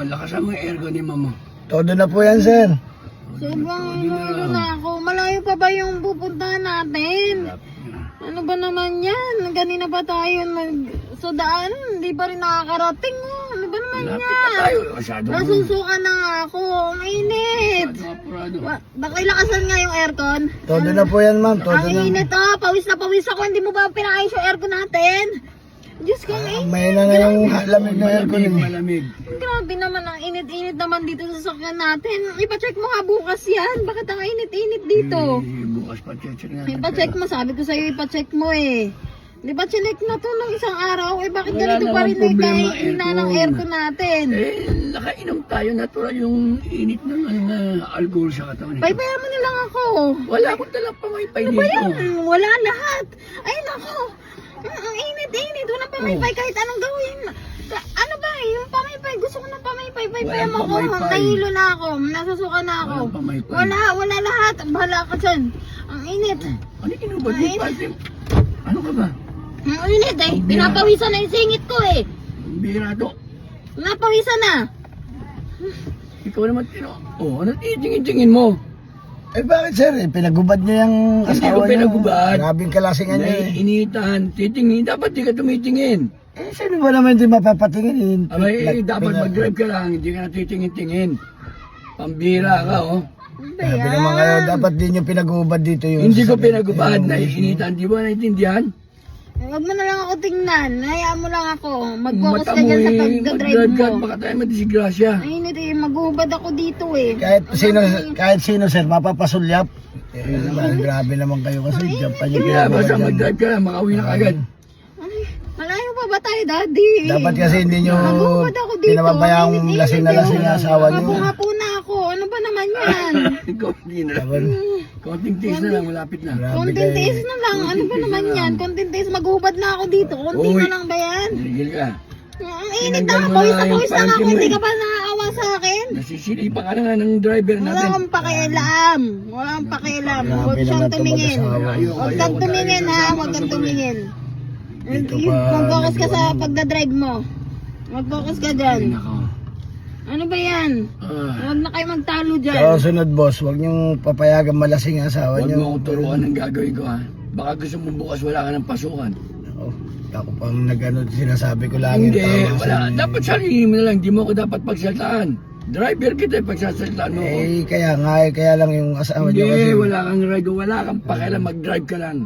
lakasan mo yung aircon ni mama. Todo na po yan, sir. Sobrang ano na ako. Malayo pa ba yung pupuntahan natin? Ano ba naman yan? Ganina pa tayo sa daan. Hindi pa rin nakakarating. Oh. Ano ba naman Lapit yan? na tayo. Masyado mo. Nasusuka na nga ako. Ang init. Apurado. Baka ilakasan nga yung aircon. Todo na po yan, ma'am. Todo Ang na. init oh. Pawis na pawis ako. Hindi mo ba pinaayos yung aircon natin? Diyos ko, May na nga yung lamig ng aircon. Malamig. grabe naman ang init-init naman dito sa sakyan natin. Ipacheck mo nga bukas yan. Bakit ang init-init dito? Bukas pa check natin. Ipacheck mo. Sabi ko sa'yo ipacheck mo eh. Di ba chinek na to ng isang araw? Eh bakit Wala ganito pa namang rin eh problema, kahit ina ng aircon. aircon natin? Nakainom tayo. Natural yung init ng alcohol sa katawan. Paypayan mo na lang ako. Wala akong dalang pamaypay Ano ba yan? dito. Wala lahat. Ay nako. Ang init-init. Walang pamaypay kahit anong gawin. Ano ba yung pamaypay? Gusto ko ng pamaypay. Paypayan mo Walang ako. pamaypay. Nahilo na ako. Nasusuka na ako. Walang pamaypay. Wala lahat. Bahala ka dyan. Ang init. Ano kinubad mo? Ano ka ba? Ang init eh. Pinapawisan na yung singit ko eh. Bira to. Napawisan na. Ikaw naman ano titingin-tingin mo? Eh bakit, sir? Eh, pinagubad niya yung Hindi asawa ko pinagubad. Grabing kalasingan niya eh. Initan, titingin. Dapat di ka tumitingin. Eh, sino ba naman hindi mapapatingin? Abay, dapat mag-drive ka lang. Hindi ka na titingin-tingin. Pambira ka, oh. Ano ba Sabi yan? naman kayo, dapat din yung pinagubad dito yung... Hindi ko sasakyan. pinagubad na initan. Di ba naintindihan? Huwag mo na lang ako tingnan. Hayaan mo lang ako. Mag-focus ka dyan sa pagdadrive mag-drive ka. mo. Baka tayo madisgrasya. Ay, hindi eh. Maghubad ako dito eh. Kahit sino, sir, mapapasulyap. Grabe naman kayo kasi dyan pa yung Kaya basta pinagubad yan. mag-drive ka lang. Makauwi na kagad. Ay, malayo pa ba tayo, daddy? Dapat kasi hindi nyo Maghubad ako dito. pinababayang Init-init lasing na eh. lasing na asawa nyo. Hapo na ako. Ano ba naman yan? Ikaw, hindi na. Dapat, Konting tiis na lang. Malapit na. grabe Konting kayo. tiis na lang. Ano ba naman yan? Konting tiis. Maghubad na ako dito. Konti Uy. na lang ba yan? Tigil ka. Ang init Tinanggal na. mo Pawis na na yung pawis na panty ako. mo Hindi eh. ka pa nakaawa sa akin. Nasisilipa ka na nga ng driver Wala natin. kang pakialam. Wala kang pakialam. Grabe Huwag siyang naman ito tumingin. mag-asawa. Huwag kang tumingin ha. Huwag kang tumingin. Dito pa, Mag-focus ka sa pagdadrive mo. Mag-focus ka Ay, dyan. nako. Ano ba yan? Huwag na kayo magtalo dyan. Sa sunod, boss, huwag niyong papayagan malasing ang asawa Huwag niyo. mo akong turuan ng gagawin ko, ha. Baka gusto mo bukas wala ka ng pasukan. Oh, ako pang nag-ano, sinasabi ko lang Hindi, yung tama wala. sa- Dapat sarili mo na lang. Di mo ako dapat pagsaltaan. Driver kita, pagsasaltaan mo ako. Eh, kaya nga, kaya lang yung asawa niyo kasi. Hindi, wala kang ride. Wala kang pakialam. Mag-drive ka lang.